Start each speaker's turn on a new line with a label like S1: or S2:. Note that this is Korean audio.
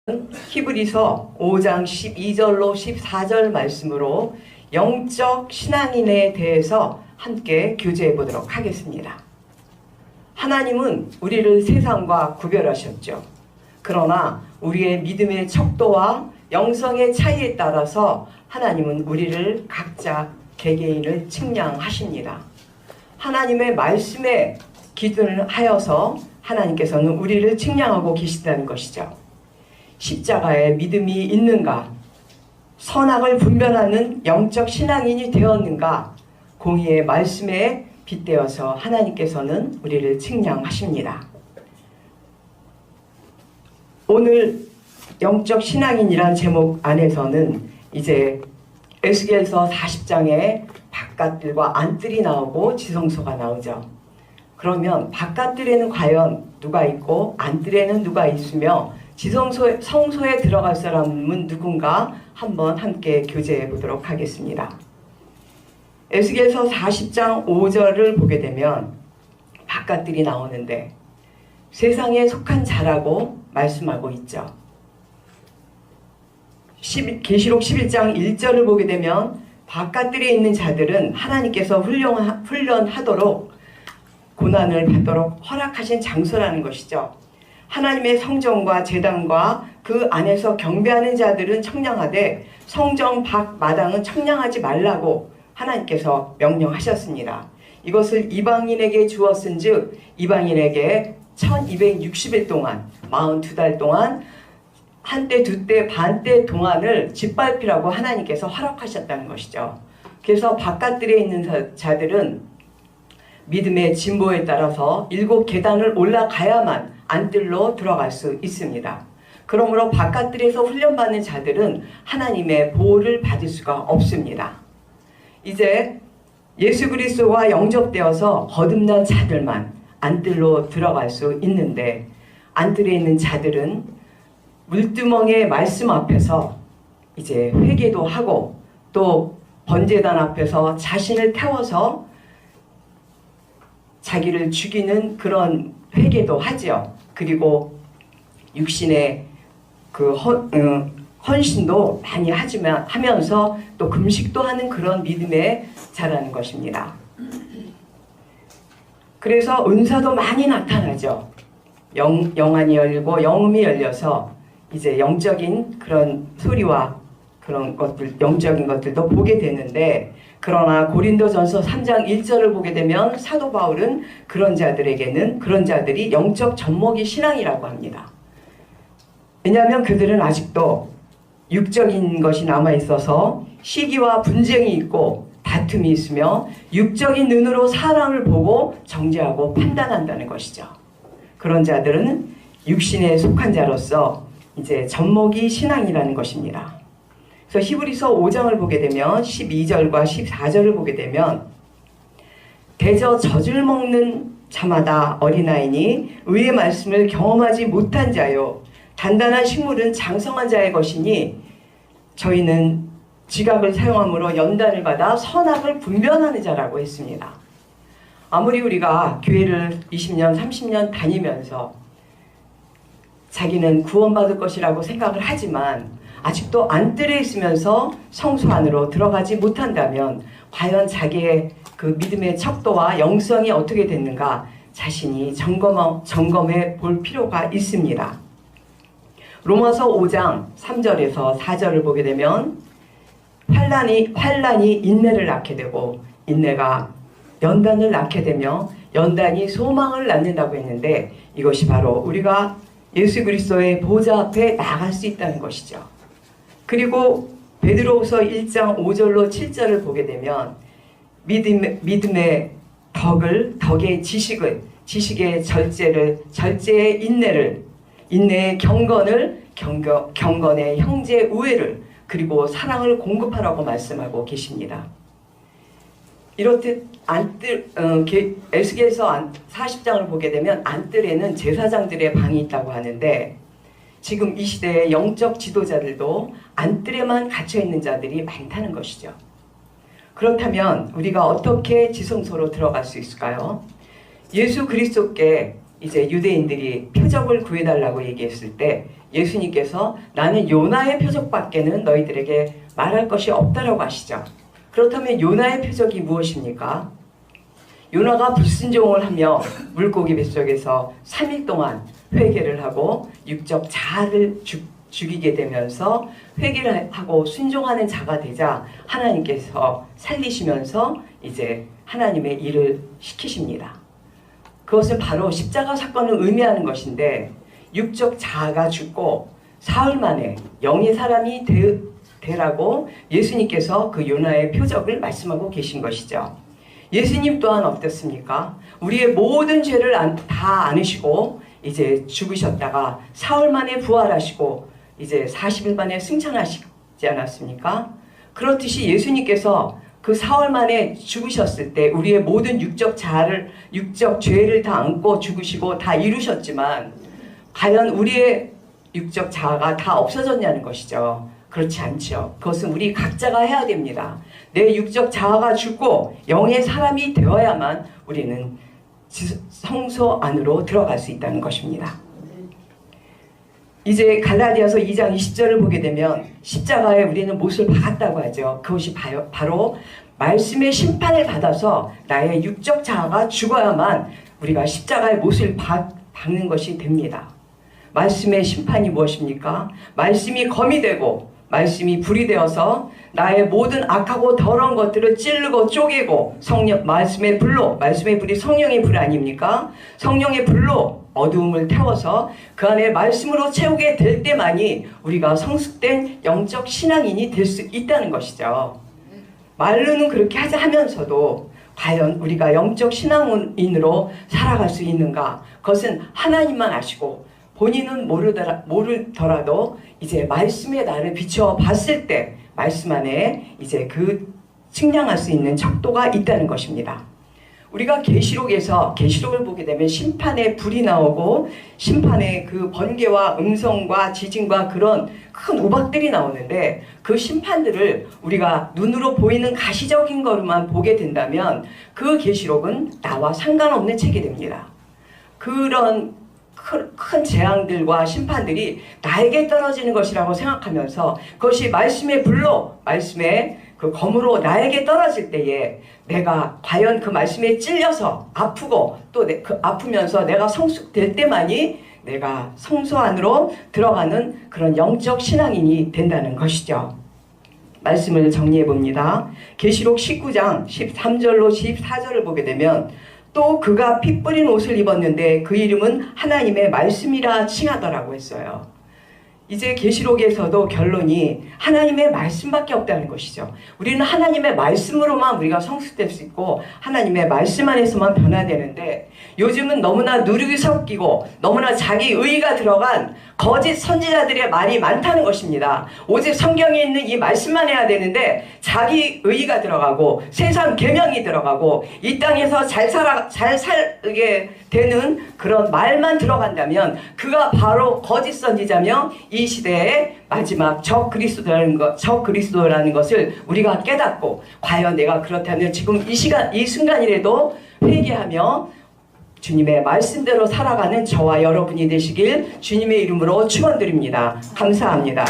S1: 히브리서 5장 12절로 14절 말씀으로 영적 신앙인에 대해서 함께 교제해 보도록 하겠습니다. 하나님은 우리를 세상과 구별하셨죠. 그러나 우리의 믿음의 척도와 영성의 차이에 따라서 하나님은 우리를 각자 개개인을 측량하십니다. 하나님의 말씀에 기준하여서 하나님께서는 우리를 측량하고 계시다는 것이죠. 십자가에 믿음이 있는가, 선악을 분별하는 영적 신앙인이 되었는가, 공의의 말씀에 빗대어서 하나님께서는 우리를 측량하십니다. 오늘 영적 신앙인이란 제목 안에서는 이제 에스겔서 40장에 바깥들과 안뜰이 나오고 지성소가 나오죠. 그러면 바깥뜰에는 과연 누가 있고 안뜰에는 누가 있으며 성소에 들어갈 사람은 누군가 한번 함께 교제해 보도록 하겠습니다. 에스겔서 40장 5절을 보게 되면 바깥들이 나오는데 세상에 속한 자라고 말씀하고 있죠. 계시록 11장 1절을 보게 되면 바깥들에 있는 자들은 하나님께서 훈련하도록 고난을 받도록 허락하신 장소라는 것이죠. 하나님의 성전과 제단과 그 안에서 경배하는 자들은 청량하되 성전 밖 마당은 청량하지 말라고 하나님께서 명령하셨습니다. 이것을 이방인에게 주었은즉 이방인에게 1260일 동안 42달 동안 한때 두때 반때 동안을 짓밟히라고 하나님께서 허락하셨다는 것이죠. 그래서 바깥들에 있는 자들은 믿음의 진보에 따라서 7계단을 올라가야만 안뜰로 들어갈 수 있습니다. 그러므로 바깥들에서 훈련받는 자들은 하나님의 보호를 받을 수가 없습니다. 이제 예수 그리스도와 영접되어서 거듭난 자들만 안뜰로 들어갈 수 있는데 안뜰에 있는 자들은 물두멍의 말씀 앞에서 이제 회개도 하고 또 번제단 앞에서 자신을 태워서 자기를 죽이는 그런 회개도 하죠. 그리고 육신의 그 헌신도 많이 하면서 또 금식도 하는 그런 믿음에 자라는 것입니다. 그래서 은사도 많이 나타나죠. 영안이 열리고 영음이 열려서 이제 영적인 그런 소리와 그런 것들, 영적인 것들도 보게 되는데, 그러나 고린도전서 3장 1절을 보게 되면 사도 바울은 그런 자들이 영적 젖먹이 신앙이라고 합니다. 왜냐하면 그들은 아직도 육적인 것이 남아있어서 시기와 분쟁이 있고 다툼이 있으며 육적인 눈으로 사람을 보고 정죄하고 판단한다는 것이죠. 그런 자들은 육신에 속한 자로서 이제 젖먹이 신앙이라는 것입니다. 그래서 히브리서 5장을 보게 되면 12절과 14절을 보게 되면 대저 젖을 먹는 자마다 어린아이니 의의 말씀을 경험하지 못한 자요 단단한 식물은 장성한 자의 것이니 저희는 지각을 사용함으로 연단을 받아 선악을 분별하는 자라고 했습니다. 아무리 우리가 교회를 20년 30년 다니면서 자기는 구원받을 것이라고 생각을 하지만 아직도 안뜰에 있으면서 성소 안으로 들어가지 못한다면 과연 자기의 그 믿음의 척도와 영성이 어떻게 됐는가 자신이 점검해 볼 필요가 있습니다. 로마서 5장 3절에서 4절을 보게 되면 환난이 인내를 낳게 되고 인내가 연단을 낳게 되며 연단이 소망을 낳는다고 했는데 이것이 바로 우리가 예수 그리스도의 보좌 앞에 나갈 수 있다는 것이죠. 그리고 베드로후서 1장 5절로 7절을 보게 되면 믿음의 덕의 지식을, 지식의 절제의 인내의 경건의 형제 우애를, 그리고 사랑을 공급하라고 말씀하고 계십니다. 이렇듯 에스겔서 40장을 보게 되면 안뜰에는 제사장들의 방이 있다고 하는데 지금 이 시대의 영적 지도자들도 안뜰에만 갇혀있는 자들이 많다는 것이죠. 그렇다면 우리가 어떻게 지성소로 들어갈 수 있을까요? 예수 그리스도께 이제 유대인들이 표적을 구해달라고 얘기했을 때 예수님께서 나는 요나의 표적밖에는 너희들에게 말할 것이 없다라고 하시죠. 그렇다면 요나의 표적이 무엇입니까? 요나가 불순종을 하며 물고기 뱃속에서 3일 동안 회개를 하고 육적 자아를 죽이게 되면서 회개를 하고 순종하는 자가 되자 하나님께서 살리시면서 이제 하나님의 일을 시키십니다. 그것은 바로 십자가 사건을 의미하는 것인데 육적 자아가 죽고 사흘 만에 영의 사람이 되라고 예수님께서 그 요나의 표적을 말씀하고 계신 것이죠. 예수님 또한 어떻습니까? 우리의 모든 죄를 다 안으시고 이제 죽으셨다가 사흘 만에 부활하시고 이제 40일 만에 승천하시지 않았습니까? 그렇듯이 예수님께서 그 사흘 만에 죽으셨을 때 우리의 모든 육적 자아를, 육적 죄를 다 안고 죽으시고 다 이루셨지만 과연 우리의 육적 자아가 다 없어졌냐는 것이죠. 그렇지 않죠. 그것은 우리 각자가 해야 됩니다. 내 육적 자아가 죽고 영의 사람이 되어야만 우리는 성소 안으로 들어갈 수 있다는 것입니다. 이제 갈라디아서 2장 20절을 보게 되면 십자가에 우리는 못을 박았다고 하죠. 그것이 바로 말씀의 심판을 받아서 나의 육적 자아가 죽어야만 우리가 십자가에 못을 박는 것이 됩니다. 말씀의 심판이 무엇입니까? 말씀이 검이 되고 말씀이 불이 되어서 나의 모든 악하고 더러운 것들을 찌르고 쪼개고 말씀의 불이 성령의 불 아닙니까? 성령의 불로 어두움을 태워서 그 안에 말씀으로 채우게 될 때만이 우리가 성숙된 영적 신앙인이 될 수 있다는 것이죠. 말로는 그렇게 하면서도 과연 우리가 영적 신앙인으로 살아갈 수 있는가? 그것은 하나님만 아시고 본인은 모르더라도 이제 말씀의 나를 비춰 봤을 때 말씀 안에 이제 그 측량할 수 있는 척도가 있다는 것입니다. 우리가 계시록을 보게 되면 심판의 불이 나오고 심판의 그 번개와 음성과 지진과 그런 큰 우박들이 나오는데 그 심판들을 우리가 눈으로 보이는 가시적인 것만 보게 된다면 그 계시록은 나와 상관없는 책이 됩니다. 그런 큰 재앙들과 심판들이 나에게 떨어지는 것이라고 생각하면서 그것이 말씀의 불로 말씀의 그 검으로 나에게 떨어질 때에 내가 과연 그 말씀에 찔려서 아프고 또 아프면서 내가 성숙될 때만이 내가 성소 안으로 들어가는 그런 영적 신앙인이 된다는 것이죠. 말씀을 정리해 봅니다. 계시록 19장 13절로 14절을 보게 되면 또 그가 피 뿌린 옷을 입었는데 그 이름은 하나님의 말씀이라 칭하더라고 했어요. 이제 계시록에서도 결론이 하나님의 말씀밖에 없다는 것이죠. 우리는 하나님의 말씀으로만 우리가 성숙될 수 있고 하나님의 말씀 안에서만 변화되는데 요즘은 너무나 누룩이 섞이고 너무나 자기 의의가 들어간 거짓 선지자들의 말이 많다는 것입니다. 오직 성경에 있는 이 말씀만 해야 되는데 자기 의의가 들어가고 세상 계명이 들어가고 이 땅에서 잘 살게 되는 그런 말만 들어간다면 그가 바로 거짓 선지자며 이 시대의 마지막 적 그리스도라는 것을 우리가 깨닫고 과연 내가 그렇다면 지금 이 순간이라도 회개하며 주님의 말씀대로 살아가는 저와 여러분이 되시길 주님의 이름으로 축원드립니다. 감사합니다.